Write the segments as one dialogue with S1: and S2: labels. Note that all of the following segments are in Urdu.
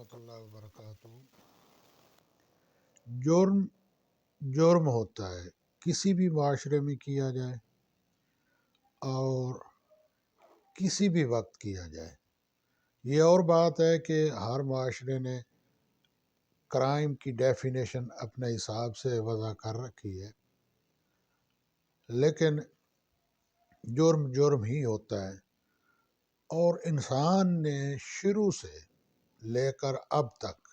S1: ورحمۃ اللہ وبرکاتہ۔ جرم جرم ہوتا ہے، کسی بھی معاشرے میں کیا جائے اور کسی بھی وقت کیا جائے۔ یہ اور بات ہے کہ ہر معاشرے نے کرائم کی ڈیفینیشن اپنے حساب سے وضع کر رکھی ہے، لیکن جرم جرم ہی ہوتا ہے، اور انسان نے شروع سے لے کر اب تک،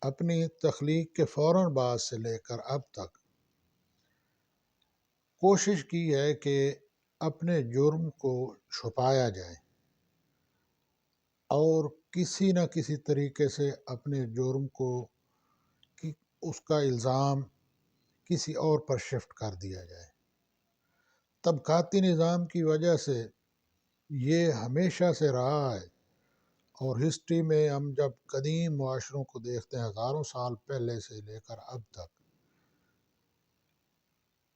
S1: اپنی تخلیق کے فوراً بعد سے لے کر اب تک کوشش کی ہے کہ اپنے جرم کو چھپایا جائے اور کسی نہ کسی طریقے سے اپنے جرم کو اس کا الزام کسی اور پر شفٹ کر دیا جائے۔ طبقاتی نظام کی وجہ سے یہ ہمیشہ سے رہا ہے، اور ہسٹری میں ہم جب قدیم معاشروں کو دیکھتے ہیں، ہزاروں سال پہلے سے لے کر اب تک،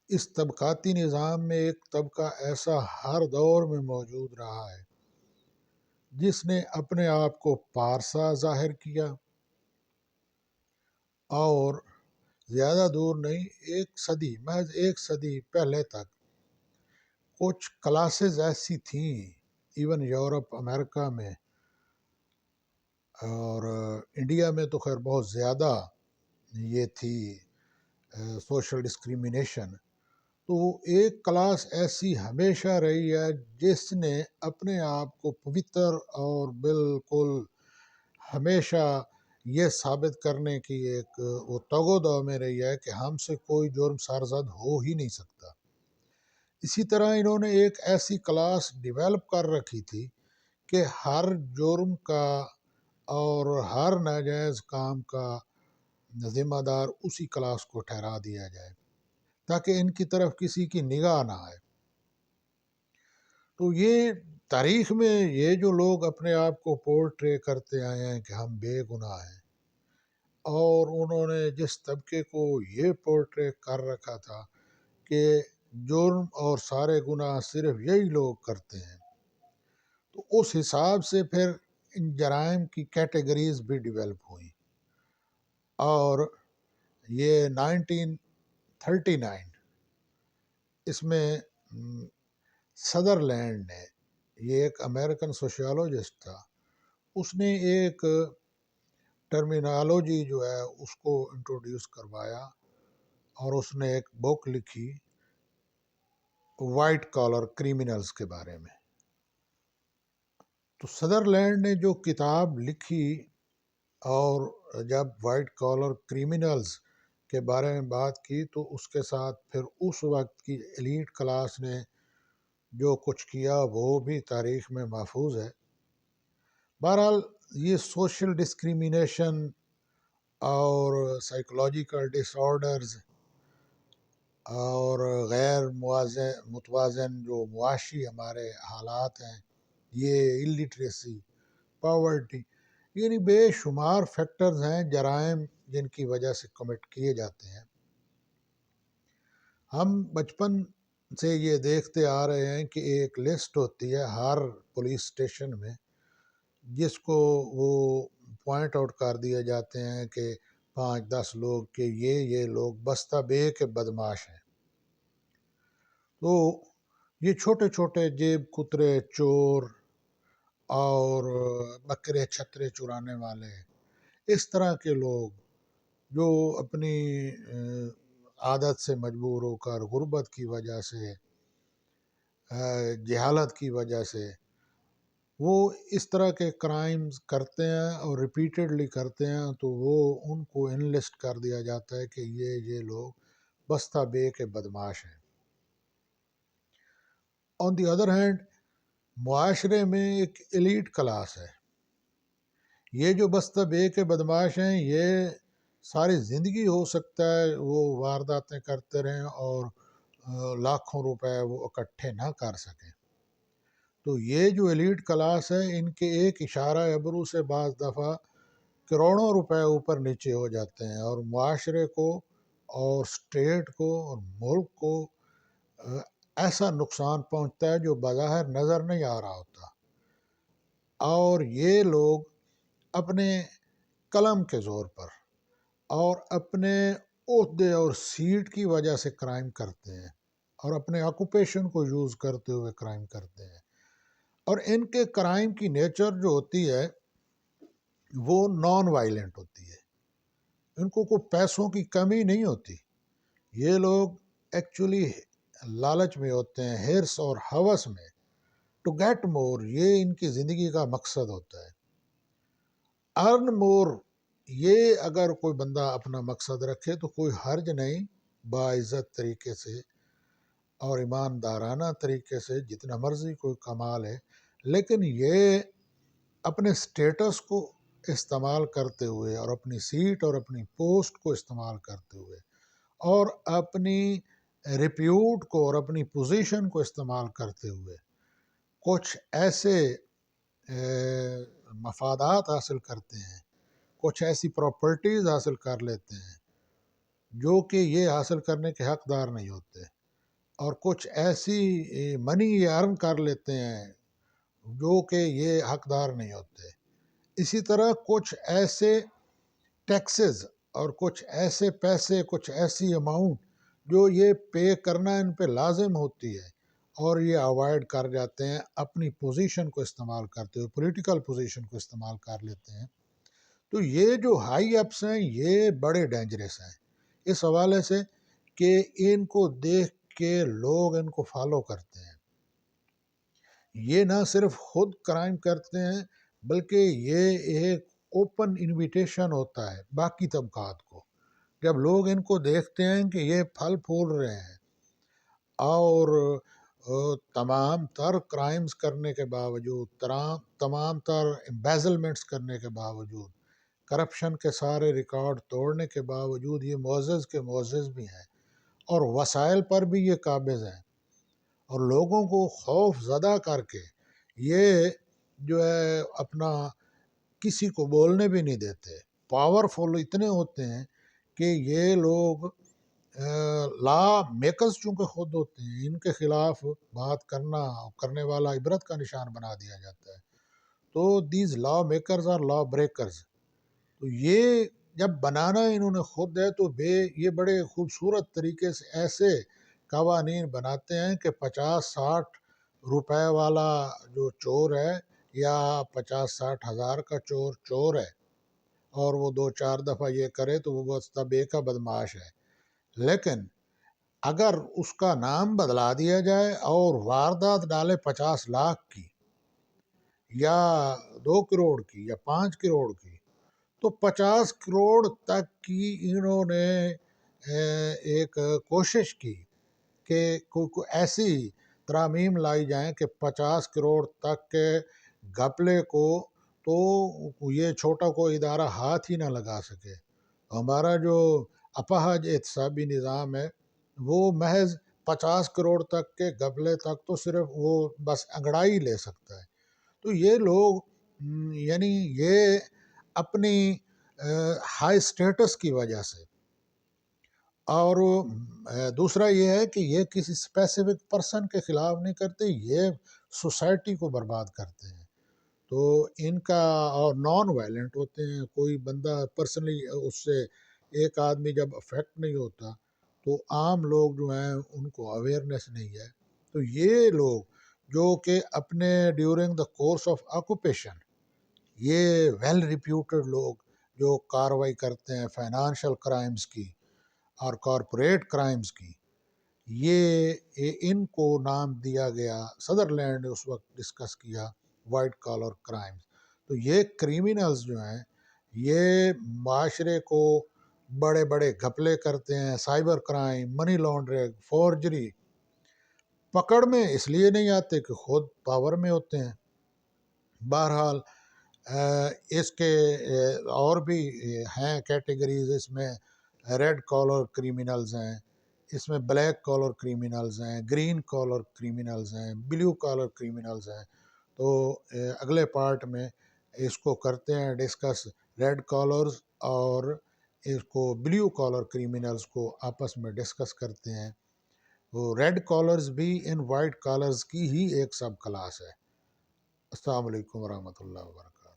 S1: اس طبقاتی نظام میں ایک طبقہ ایسا ہر دور میں موجود رہا ہے جس نے اپنے آپ کو پارسا ظاہر کیا، اور زیادہ دور نہیں، محض ایک صدی پہلے تک کچھ کلاسز ایسی تھیں، ایون یورپ، امریکہ میں اور انڈیا میں تو خیر بہت زیادہ یہ تھی سوشل ڈسکریمنیشن۔ تو ایک کلاس ایسی ہمیشہ رہی ہے جس نے اپنے آپ کو پوتر اور بالکل ہمیشہ یہ ثابت کرنے کی ایک وہ تگ و دو میں رہی ہے کہ ہم سے کوئی جرم سرزد ہو ہی نہیں سکتا۔ اسی طرح انہوں نے ایک ایسی کلاس ڈیولپ کر رکھی تھی کہ ہر جرم کا اور ہر ناجائز کام کا ذمہ دار اسی کلاس کو ٹھہرا دیا جائے تاکہ ان کی طرف کسی کی نگاہ نہ آئے۔ تو یہ تاریخ میں یہ جو لوگ اپنے آپ کو پورٹرے کرتے آئے ہیں کہ ہم بے گناہ ہیں، اور انہوں نے جس طبقے کو یہ پورٹرے کر رکھا تھا کہ جرم اور سارے گناہ صرف یہی لوگ کرتے ہیں، تو اس حساب سے پھر ان جرائم کی کیٹیگریز بھی ڈیولپ ہوئیں، اور یہ 1939 اس میں سدرلینڈ نے، یہ ایک امریکن سوشیولوجسٹ تھا، اس نے ایک ٹرمینالوجی جو ہے اس کو انٹروڈیوس کروایا، اور اس نے ایک بک لکھی وائٹ کالر کریمنلز کے بارے میں۔ تو سدرلینڈ نے جو کتاب لکھی، اور جب وائٹ کالر کریمنلز کے بارے میں بات کی، تو اس کے ساتھ پھر اس وقت کی ایلیٹ کلاس نے جو کچھ کیا وہ بھی تاریخ میں محفوظ ہے۔ بہرحال یہ سوشل ڈسکریمنیشن اور سائیکولوجیکل ڈس آرڈرز اور غیر متوازن جو معاشی ہمارے حالات ہیں، یہ الٹریسی، پاورٹی، یعنی بے شمار فیکٹرز ہیں جرائم جن کی وجہ سے کمٹ کیے جاتے ہیں۔ ہم بچپن سے یہ دیکھتے آ رہے ہیں کہ ایک لسٹ ہوتی ہے ہر پولیس اسٹیشن میں، جس کو وہ پوائنٹ آؤٹ کر دیے جاتے ہیں کہ 5-10 لوگ کہ یہ لوگ بستہ بے کے بدماش ہیں۔ تو یہ چھوٹے چھوٹے جیب کترے، چور اور بکرے چھترے چرانے والے، اس طرح کے لوگ جو اپنی عادت سے مجبور ہو کر، غربت کی وجہ سے، جہالت کی وجہ سے، وہ اس طرح کے کرائمز کرتے ہیں اور ریپیٹڈلی کرتے ہیں، تو وہ ان کو انلسٹ کر دیا جاتا ہے کہ یہ لوگ بستہ بے کے بدماش ہیں۔ آن دی ادر ہینڈ، معاشرے میں ایک ایلیٹ کلاس ہے۔ یہ جو بستہ بے کے بدماش ہیں، یہ ساری زندگی ہو سکتا ہے وہ وارداتیں کرتے رہیں اور لاکھوں روپے وہ اکٹھے نہ کر سکیں۔ تو یہ جو ایلیٹ کلاس ہے، ان کے ایک اشارہ ابرو سے بعض دفعہ کروڑوں روپے اوپر نیچے ہو جاتے ہیں، اور معاشرے کو اور اسٹیٹ کو اور ملک کو ایسا نقصان پہنچتا ہے جو بظاہر نظر نہیں آ رہا ہوتا۔ اور یہ لوگ اپنے قلم کے زور پر اور اپنے عہدے اور سیٹ کی وجہ سے کرائم کرتے ہیں، اور اپنے آکوپیشن کو یوز کرتے ہوئے کرائم کرتے ہیں، اور ان کے کرائم کی نیچر جو ہوتی ہے وہ نان وائلنٹ ہوتی ہے۔ ان کو کوئی پیسوں کی کمی نہیں ہوتی، یہ لوگ ایکچولی لالچ میں ہوتے ہیں، ہرس اور ہوس میں، ٹو گیٹ مور، یہ ان کی زندگی کا مقصد ہوتا ہے۔ ارن مور، یہ اگر کوئی بندہ اپنا مقصد رکھے تو کوئی حرج نہیں، باعزت طریقے سے اور ایماندارانہ طریقے سے جتنا مرضی کوئی کمال ہے، لیکن یہ اپنے سٹیٹس کو استعمال کرتے ہوئے اور اپنی سیٹ اور اپنی پوسٹ کو استعمال کرتے ہوئے اور اپنی ریپیوٹ کو اور اپنی پوزیشن کو استعمال کرتے ہوئے کچھ ایسے مفادات حاصل کرتے ہیں، کچھ ایسی پراپرٹیز حاصل کر لیتے ہیں جو کہ یہ حاصل کرنے کے حقدار نہیں ہوتے، اور کچھ ایسی منی یہ ارن کر لیتے ہیں جو کہ یہ حقدار نہیں ہوتے۔ اسی طرح کچھ ایسے ٹیکسز اور کچھ ایسے پیسے، کچھ ایسی اماؤنٹ جو یہ پے کرنا ان پہ لازم ہوتی ہے اور یہ اوائڈ کر جاتے ہیں، اپنی پوزیشن کو استعمال کرتے ہوئے، پولیٹیکل پوزیشن کو استعمال کر لیتے ہیں۔ تو یہ جو ہائی اپس ہیں یہ بڑے ڈینجرس ہیں اس حوالے سے کہ ان کو دیکھ کے لوگ ان کو فالو کرتے ہیں۔ یہ نہ صرف خود کرائم کرتے ہیں بلکہ یہ ایک اوپن انویٹیشن ہوتا ہے باقی طبقات کو، جب لوگ ان کو دیکھتے ہیں کہ یہ پھل پھول رہے ہیں اور تمام تر کرائمز کرنے کے باوجود، تمام تر امبیزلمنٹس کرنے کے باوجود، کرپشن کے سارے ریکارڈ توڑنے کے باوجود یہ معزز کے معزز بھی ہیں اور وسائل پر بھی یہ قابض ہیں، اور لوگوں کو خوف زدہ کر کے یہ جو ہے اپنا کسی کو بولنے بھی نہیں دیتے، پاورفل اتنے ہوتے ہیں کہ یہ لوگ لا میکرز چونکہ خود ہوتے ہیں، ان کے خلاف بات کرنے والا عبرت کا نشان بنا دیا جاتا ہے۔ تو دیز لا میکرز اور لا بریکرز، تو یہ جب بنانا انہوں نے خود ہے تو یہ بڑے خوبصورت طریقے سے ایسے قوانین بناتے ہیں کہ 50-60 روپے والا جو چور ہے یا 50-60 ہزار کا چور چور ہے اور وہ 2-4 دفعہ یہ کرے تو وہ بس تب ایک کا بدمعاش ہے، لیکن اگر اس کا نام بدلا دیا جائے اور واردات ڈالے 50 لاکھ کی یا 2 کروڑ کی یا 5 کروڑ کی، تو 50 کروڑ تک کی انہوں نے ایک کوشش کی کہ کوئی ایسی ترامیم لائی جائیں کہ 50 کروڑ تک کے گھپلے کو تو یہ چھوٹا کوئی ادارہ ہاتھ ہی نہ لگا سکے۔ ہمارا جو اپاہج احتسابی نظام ہے وہ محض 50 کروڑ تک کے گھپلے تک تو صرف وہ بس انگڑائی لے سکتا ہے۔ تو یہ لوگ یعنی یہ اپنی ہائی سٹیٹس کی وجہ سے، اور دوسرا یہ ہے کہ یہ کسی اسپیسیفک پرسن کے خلاف نہیں کرتے، یہ سوسائٹی کو برباد کرتے ہیں۔ تو ان کا اور نان وائلنٹ ہوتے ہیں، کوئی بندہ پرسنلی اس سے ایک آدمی جب افیکٹ نہیں ہوتا تو عام لوگ جو ہیں ان کو اویئرنیس نہیں ہے، تو یہ لوگ جو کہ اپنے during the course of occupation یہ ویل ریپیوٹڈ لوگ جو کاروائی کرتے ہیں فائنانشل کرائمز کی اور کارپوریٹ کرائمز کی، یہ ان کو نام دیا گیا، سدرلینڈ نے اس وقت ڈسکس کیا وائٹ کالر کرائمز۔ تو یہ کریمنلز جو ہیں یہ معاشرے کو بڑے بڑے گھپلے کرتے ہیں، cyber crime, money laundering, forgery, پکڑ میں اس لیے نہیں آتے کہ خود پاور میں ہوتے ہیں۔ بہرحال اس کے اور بھی ہیں کیٹیگریز، اس میں ریڈ کالر کریمنلز ہیں، اس میں بلیک کالر کریمنلز ہیں، گرین کالر کریمنلز ہیں، بلیو کالر کریمنلز ہیں۔ تو اگلے پارٹ میں اس کو کرتے ہیں ڈسکس، ریڈ کالرز اور اس کو بلیو کالر کریمنلز کو آپس میں ڈسکس کرتے ہیں۔ وہ ریڈ کالرز بھی ان وائٹ کالرز کی ہی ایک سب کلاس ہے۔ السلام علیکم ورحمۃ اللہ وبرکاتہ۔